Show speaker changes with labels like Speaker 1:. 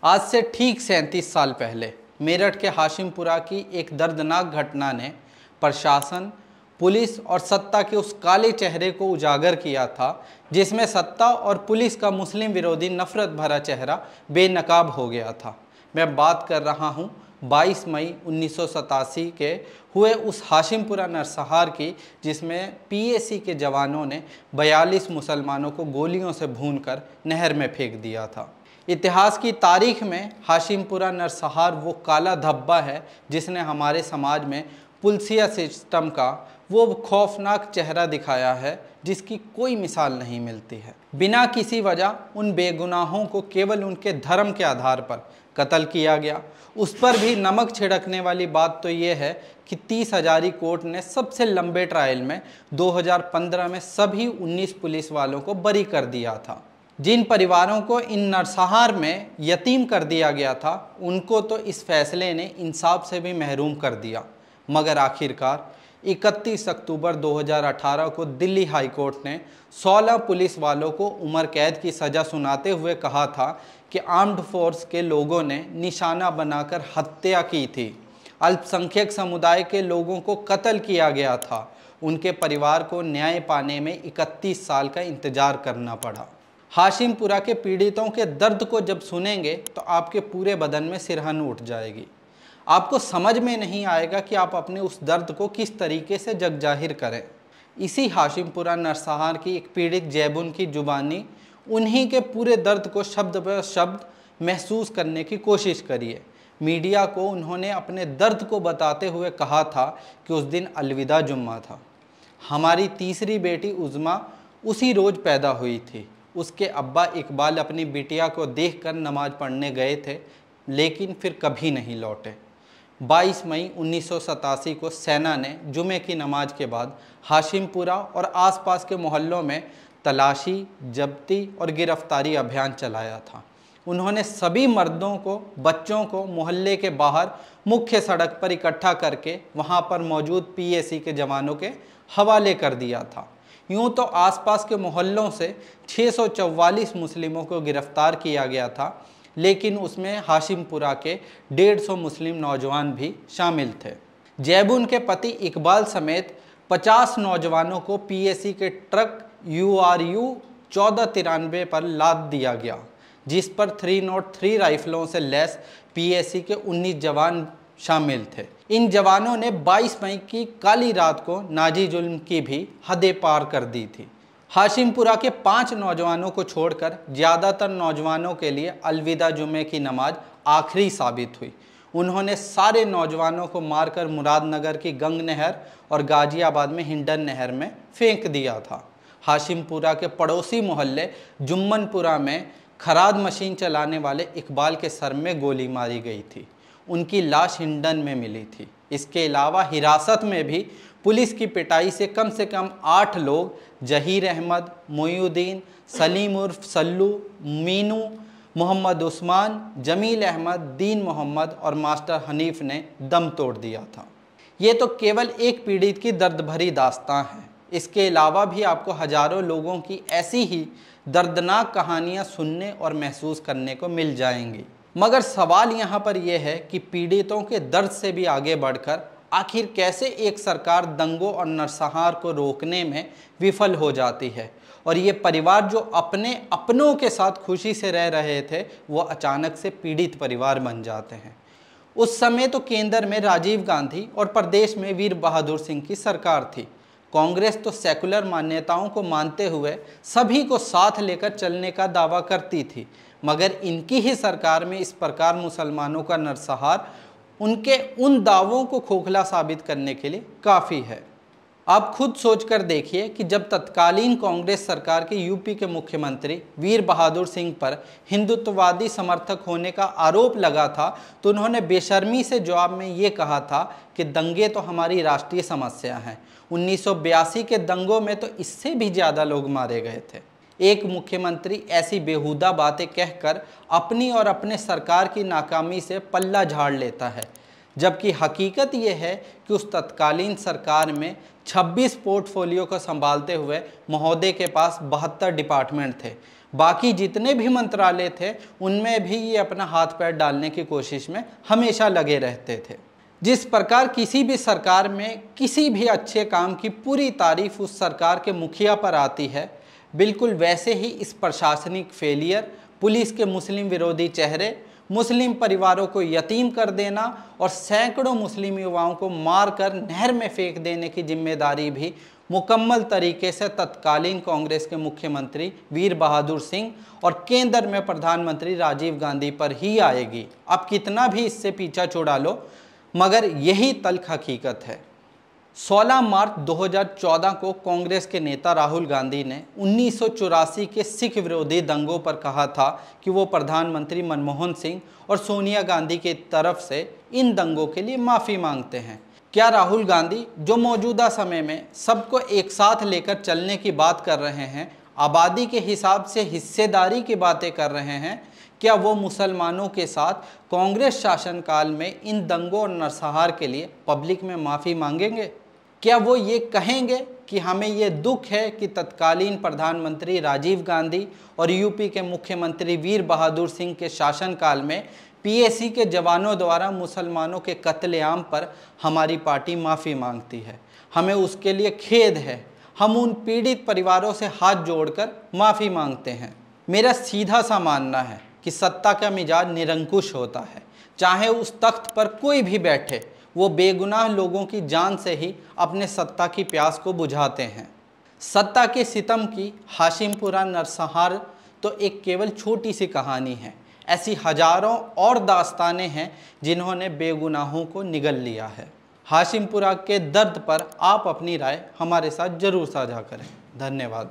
Speaker 1: आज से ठीक 37 साल पहले मेरठ के हाशिमपुरा की एक दर्दनाक घटना ने प्रशासन, पुलिस और सत्ता के उस काले चेहरे को उजागर किया था जिसमें सत्ता और पुलिस का मुस्लिम विरोधी नफरत भरा चेहरा बेनकाब हो गया था। मैं बात कर रहा हूं 22 मई 1987 के हुए उस हाशिमपुरा नरसंहार की, जिसमें पीएसी के जवानों ने 42 मुसलमानों को गोलियों से भूनकर नहर में फेंक दिया था। इतिहास की तारीख में हाशिमपुरा नरसंहार वो काला धब्बा है जिसने हमारे समाज में पुलिसिया सिस्टम का वो खौफनाक चेहरा दिखाया है जिसकी कोई मिसाल नहीं मिलती है। बिना किसी वजह उन बेगुनाहों को केवल उनके धर्म के आधार पर कत्ल किया गया। उस पर भी नमक छिड़कने वाली बात तो ये है कि 30 हजारी कोर्ट ने सबसे लंबे ट्रायल में 2015 में सभी 19 पुलिस वालों को बरी कर दिया था। जिन परिवारों को इन नरसंहार में यतीम कर दिया गया था उनको तो इस फैसले ने इंसाफ से भी महरूम कर दिया। मगर आखिरकार 31 अक्टूबर 2018 को दिल्ली हाई कोर्ट ने 16 पुलिस वालों को उम्र कैद की सज़ा सुनाते हुए कहा था कि आर्म्ड फोर्स के लोगों ने निशाना बनाकर हत्या की थी। अल्पसंख्यक समुदाय के लोगों को कत्ल किया गया था। उनके परिवार को न्याय पाने में 31 साल का इंतजार करना पड़ा। हाशिमपुरा के पीड़ितों के दर्द को जब सुनेंगे तो आपके पूरे बदन में सिरहन उठ जाएगी। आपको समझ में नहीं आएगा कि आप अपने उस दर्द को किस तरीके से जग जाहिर करें। इसी हाशिमपुरा नरसंहार की एक पीड़ित जैबुन की जुबानी उन्हीं के पूरे दर्द को शब्द पर शब्द महसूस करने की कोशिश करिए। मीडिया को उन्होंने अपने दर्द को बताते हुए कहा था कि उस दिन अलविदा जुम्मा था। हमारी तीसरी बेटी उज़्मा उसी रोज़ पैदा हुई थी। उसके अब्बा इकबाल अपनी बिटिया को देखकर नमाज पढ़ने गए थे लेकिन फिर कभी नहीं लौटे। 22 मई 1987 को सेना ने जुमे की नमाज के बाद हाशिमपुरा और आसपास के मोहल्लों में तलाशी, जब्ती और गिरफ्तारी अभियान चलाया था। उन्होंने सभी मर्दों को, बच्चों को मोहल्ले के बाहर मुख्य सड़क पर इकट्ठा करके वहां पर मौजूद पीएसी के जवानों के हवाले कर दिया था। यूं तो आसपास के मोहल्लों से 644 मुस्लिमों को गिरफ्तार किया गया था, लेकिन उसमें हाशिमपुरा के 150 मुस्लिम नौजवान भी शामिल थे। जैबुन के पति इकबाल समेत 50 नौजवानों को पीएसी के ट्रक URU 1493 पर लाद दिया गया, जिस पर 303 राइफलों से लैस पीएसी के 19 जवान शामिल थे। इन जवानों ने 22 मई की काली रात को नाजी जुल्म की भी हदें पार कर दी थी। हाशिमपुरा के 5 नौजवानों को छोड़कर ज़्यादातर नौजवानों के लिए अलविदा जुमे की नमाज आखिरी साबित हुई। उन्होंने सारे नौजवानों को मारकर मुरादनगर की गंग नहर और गाजियाबाद में हिंडन नहर में फेंक दिया था। हाशिमपुरा के पड़ोसी मोहल्ले जुम्मनपुरा में खराद मशीन चलाने वाले इकबाल के सर में गोली मारी गई थी। उनकी लाश हिंडन में मिली थी। इसके अलावा हिरासत में भी पुलिस की पिटाई से कम 8 लोग, जहीर अहमद, मोयुद्दीन, सलीम उर्फ सल्लू, मीनू, मोहम्मद उस्मान, जमील अहमद, दीन मोहम्मद और मास्टर हनीफ ने दम तोड़ दिया था। ये तो केवल एक पीड़ित की दर्द भरी दास्तां है। इसके अलावा भी आपको हजारों लोगों की ऐसी ही दर्दनाक कहानियां सुनने और महसूस करने को मिल जाएंगी। मगर सवाल यहाँ पर यह है कि पीड़ितों के दर्द से भी आगे बढ़कर आखिर कैसे एक सरकार दंगों और नरसंहार को रोकने में विफल हो जाती है और ये परिवार जो अपने अपनों के साथ खुशी से रह रहे थे वो अचानक से पीड़ित परिवार बन जाते हैं। उस समय तो केंद्र में राजीव गांधी और प्रदेश में वीर बहादुर सिंह की सरकार थी। कांग्रेस तो सेकुलर मान्यताओं को मानते हुए सभी को साथ लेकर चलने का दावा करती थी, मगर इनकी ही सरकार में इस प्रकार मुसलमानों का नरसंहार उनके उन दावों को खोखला साबित करने के लिए काफ़ी है। आप खुद सोचकर देखिए कि जब तत्कालीन कांग्रेस सरकार के यूपी के मुख्यमंत्री वीर बहादुर सिंह पर हिंदुत्ववादी समर्थक होने का आरोप लगा था तो उन्होंने बेशर्मी से जवाब में ये कहा था कि दंगे तो हमारी राष्ट्रीय समस्या हैं। 1982 के दंगों में तो इससे भी ज़्यादा लोग मारे गए थे। एक मुख्यमंत्री ऐसी बेहुदा बातें कहकर अपनी और अपने सरकार की नाकामी से पल्ला झाड़ लेता है, जबकि हकीकत यह है कि उस तत्कालीन सरकार में 26 पोर्टफोलियो को संभालते हुए महोदय के पास 72 डिपार्टमेंट थे। बाकी जितने भी मंत्रालय थे उनमें भी ये अपना हाथ पैर डालने की कोशिश में हमेशा लगे रहते थे। जिस प्रकार किसी भी सरकार में किसी भी अच्छे काम की पूरी तारीफ उस सरकार के मुखिया पर आती है, बिल्कुल वैसे ही इस प्रशासनिक फेलियर, पुलिस के मुस्लिम विरोधी चेहरे, मुस्लिम परिवारों को यतीम कर देना और सैकड़ों मुस्लिम युवाओं को मारकर नहर में फेंक देने की जिम्मेदारी भी मुकम्मल तरीके से तत्कालीन कांग्रेस के मुख्यमंत्री वीर बहादुर सिंह और केंद्र में प्रधानमंत्री राजीव गांधी पर ही आएगी। अब कितना भी इससे पीछा छुड़ा लो, मगर यही तल्ख हकीकत है। 16 मार्च 2014 को कांग्रेस के नेता राहुल गांधी ने 1984 के सिख विरोधी दंगों पर कहा था कि वो प्रधानमंत्री मनमोहन सिंह और सोनिया गांधी की तरफ से इन दंगों के लिए माफ़ी मांगते हैं। क्या राहुल गांधी, जो मौजूदा समय में सबको एक साथ लेकर चलने की बात कर रहे हैं, आबादी के हिसाब से हिस्सेदारी की बातें कर रहे हैं, क्या वो मुसलमानों के साथ कांग्रेस शासनकाल में इन दंगों और नरसंहार के लिए पब्लिक में माफ़ी मांगेंगे? क्या वो ये कहेंगे कि हमें ये दुख है कि तत्कालीन प्रधानमंत्री राजीव गांधी और यूपी के मुख्यमंत्री वीर बहादुर सिंह के शासनकाल में पीएसी के जवानों द्वारा मुसलमानों के कत्लेआम पर हमारी पार्टी माफ़ी मांगती है, हमें उसके लिए खेद है, हम उन पीड़ित परिवारों से हाथ जोड़कर माफ़ी मांगते हैं? मेरा सीधा सा मानना है कि सत्ता का मिजाज निरंकुश होता है, चाहे उस तख्त पर कोई भी बैठे, वो बेगुनाह लोगों की जान से ही अपने सत्ता की प्यास को बुझाते हैं। सत्ता के सितम की हाशिमपुरा नरसंहार तो एक केवल छोटी सी कहानी है, ऐसी हजारों और दास्तानें हैं जिन्होंने बेगुनाहों को निगल लिया है। हाशिमपुरा के दर्द पर आप अपनी राय हमारे साथ जरूर साझा करें। धन्यवाद।